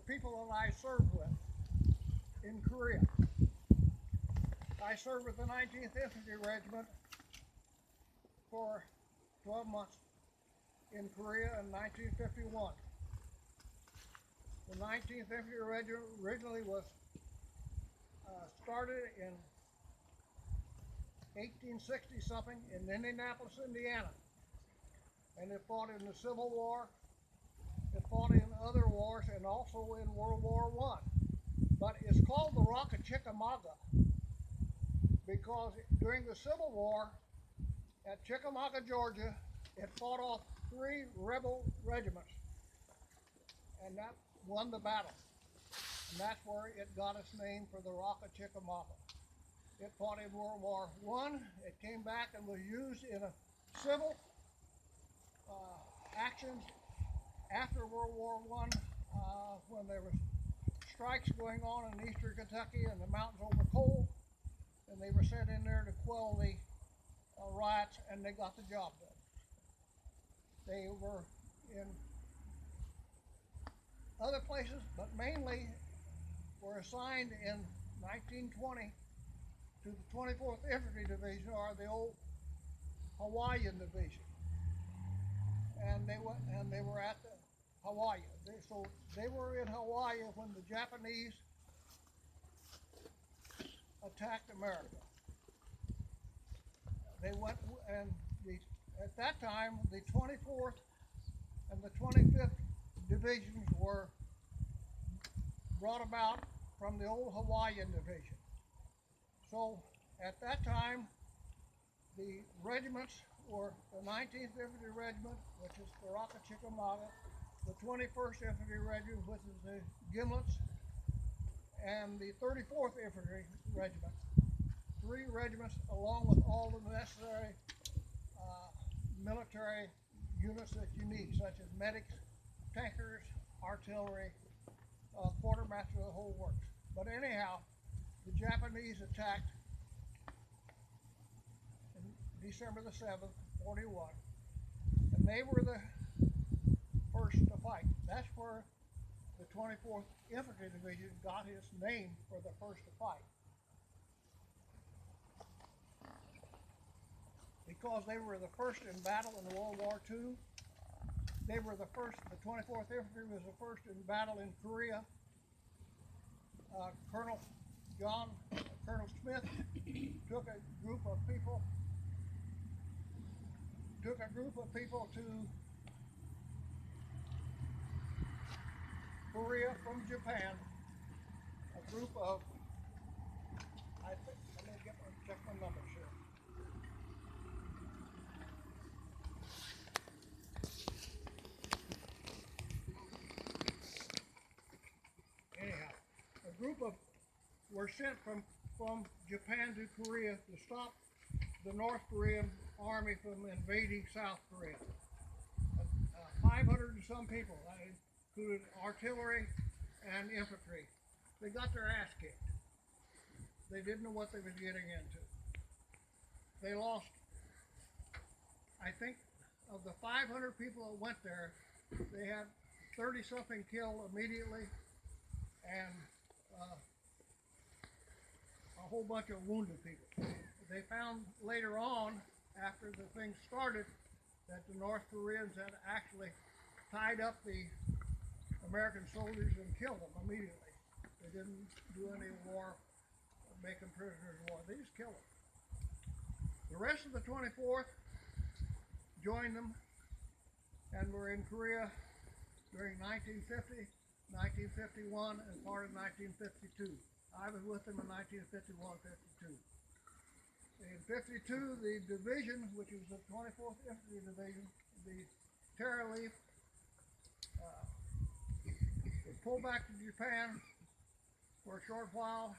people that I served with in Korea. I served with the 19th Infantry Regiment for 12 months in Korea in 1951. The 19th Infantry Regiment originally was started in 1860 something in Indianapolis, Indiana, and it fought in the Civil War. It fought in other wars and also in World War I. But it's called the Rock of Chickamauga because during the Civil War at Chickamauga, Georgia, it fought off 3 rebel regiments, and that won the battle. And that's where it got its name for the Rock of Chickamauga. It fought in World War I. It came back and was used in a civil actions after World War I when there was strikes going on in eastern Kentucky and the mountains over cold, and they were sent in there to quell the riots, and they got the job done. They were in other places, but mainly were assigned in 1920 to the 24th Infantry Division, or the old Hawaiian Division, and they were at the Hawaii. So they were in Hawaii when the Japanese attacked America. They went, and at that time the 24th and the 25th divisions were brought about from the old Hawaiian Division. So at that time the regiments were the 19th Infantry Regiment, which is the Rock of Chickamauga, the 21st Infantry Regiment, which is the Gimlets, and the 34th Infantry Regiment. 3 regiments, along with all the necessary military units that you need, such as medics, tankers, artillery, quartermaster, the whole works. But anyhow, the Japanese attacked in December the 7th, 41, and they were the first to fight. That's where the 24th Infantry Division got its name, for the first to fight. Because they were the first in battle in World War II. They were the first, the 24th Infantry was the first in battle in Korea. Colonel Smith took a group of people to Korea from Japan. A group of, I think, let me check my numbers here. Anyhow, a group of were sent from Japan to Korea to stop the North Korean army from invading South Korea. 500 and some people, that included artillery and infantry. They got their ass kicked. They didn't know what they were getting into. They lost, I think, of the 500 people that went there, they had 30-something killed immediately, and a whole bunch of wounded people. They found later on, after the thing started, that the North Koreans had actually tied up the American soldiers and killed them immediately. They didn't do any war, make them prisoners of war. They just killed them. The rest of the 24th joined them and were in Korea during 1950, 1951, and part of 1952. I was with them in 1951-52. In 52, the division, which was the 24th Infantry Division, the Tara Leaf, was pulled back to Japan for a short while,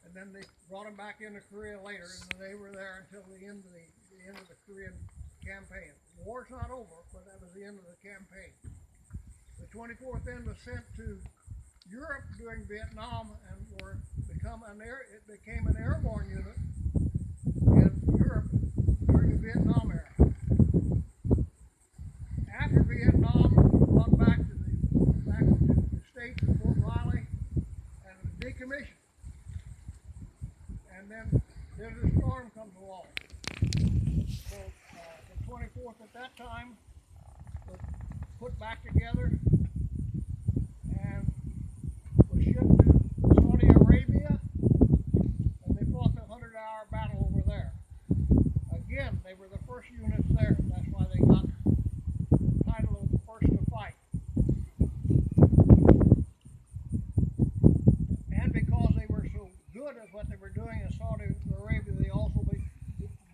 and then they brought them back into Korea later, and they were there until the end of the Korean campaign. The war's not over, but that was the end of the campaign. The 24th then was sent to Europe during Vietnam and it became an airborne unit in Europe during the Vietnam era. After Vietnam, brought back to the States time was put back together and was shipped to Saudi Arabia, and they fought the 100-hour battle over there. Again, they were the first units there. That's why they got the title of the first to fight. And because they were so good at what they were doing in Saudi Arabia, they also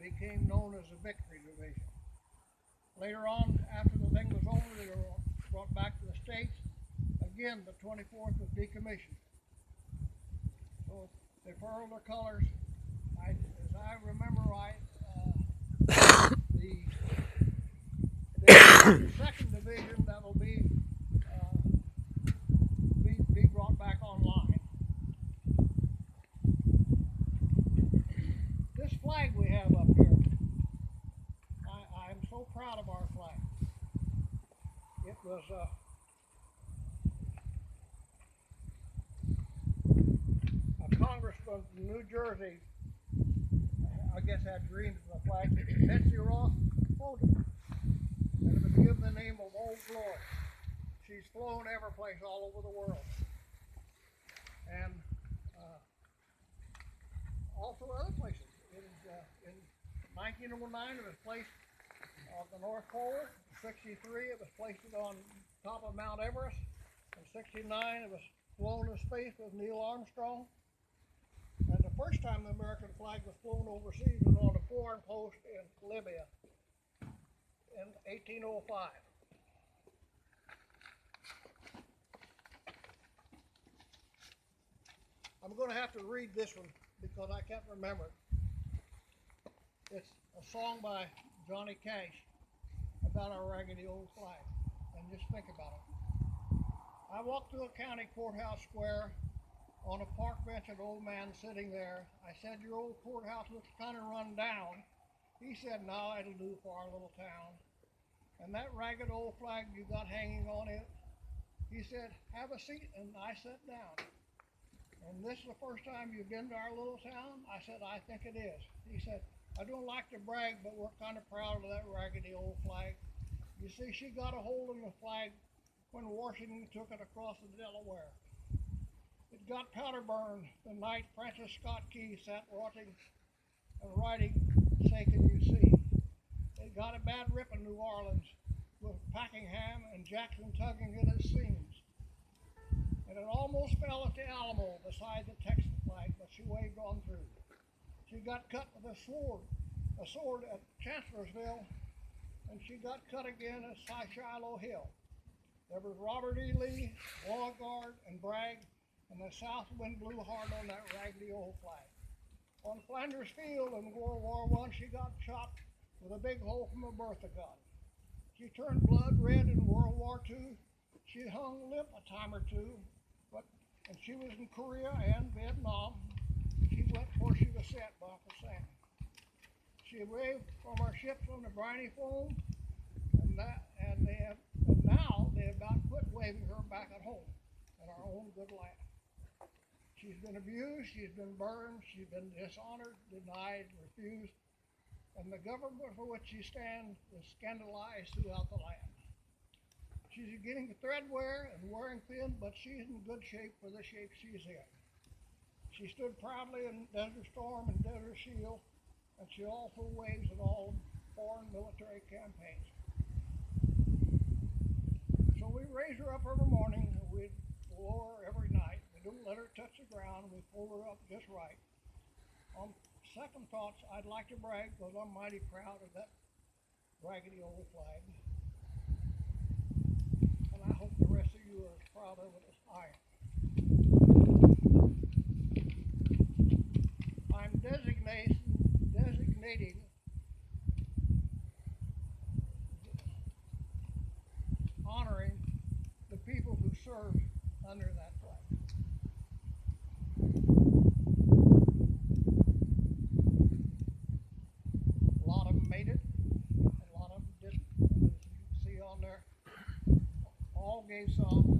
became known as the Victory Division. Later on, after the thing was over, they were brought back to the States. Again, the 24th was decommissioned. So they furled their colors. As I remember right, the second division that will be brought back online. This flag we have up here, I'm so proud of our flag. It was a congressman from New Jersey, I guess had dreams of the flag, Betsy Ross Holden, and it was given the name of Old Glory. She's flown every place all over the world. And also other places. In 1909, it was placed on the North Pole. In 63, it was placed on top of Mount Everest. In 69, it was flown in space with Neil Armstrong. And the first time the American flag was flown overseas was on a foreign post in Libya in 1805. I'm going to have to read this one because I can't remember it. It's a song by Johnny Cash about our raggedy old flag. And just think about it. I walked through a county courthouse square. On a park bench, an old man sitting there. I said, "Your old courthouse looks kind of run down." He said, "No, it'll do for our little town. And that ragged old flag you got hanging on it," he said, "have a seat." And I sat down. "And this is the first time you've been to our little town?" I said, "I think it is." He said, "I don't like to brag, but we're kind of proud of that raggedy old flag. You see, she got a hold of the flag when Washington took it across the Delaware. It got powder burned the night Francis Scott Key sat writing, Say Can You See. It got a bad rip in New Orleans with Packenham and Jackson tugging at its seams. And it almost fell at the Alamo beside the Texas flag, but she waved on through. She got cut with a sword at Chancellorsville, and she got cut again at Shiloh Hill. There was Robert E. Lee, Beauregard, and Bragg, and the south wind blew hard on that raggedy old flag. On Flanders Field in World War I, she got shot with a big hole from a Bertha gun. She turned blood red in World War II. She hung limp a time or two, and she was in Korea and Vietnam. She went where she was sent by Sam. She waved from our ships on the briny foam, and now they have about quit waving her back at home in our own good land. She's been abused, she's been burned, she's been dishonored, denied, refused, and the government for which she stands is scandalized throughout the land. She's getting threadbare and wearing thin, but she's in good shape for the shape she's in. She stood proudly in Desert Storm and Desert Shield, and she also waves in all foreign military campaigns. So we raise her up every morning, and we lower her every night. We don't let her touch the ground, we pull her up just right. On second thoughts, I'd like to brag because I'm mighty proud of that raggedy old flag. And I hope the rest of you are as proud of it as I am. I'm designating honoring the people who served under that flag. A lot of them made it, a lot of them didn't. As you see on there, all gave some.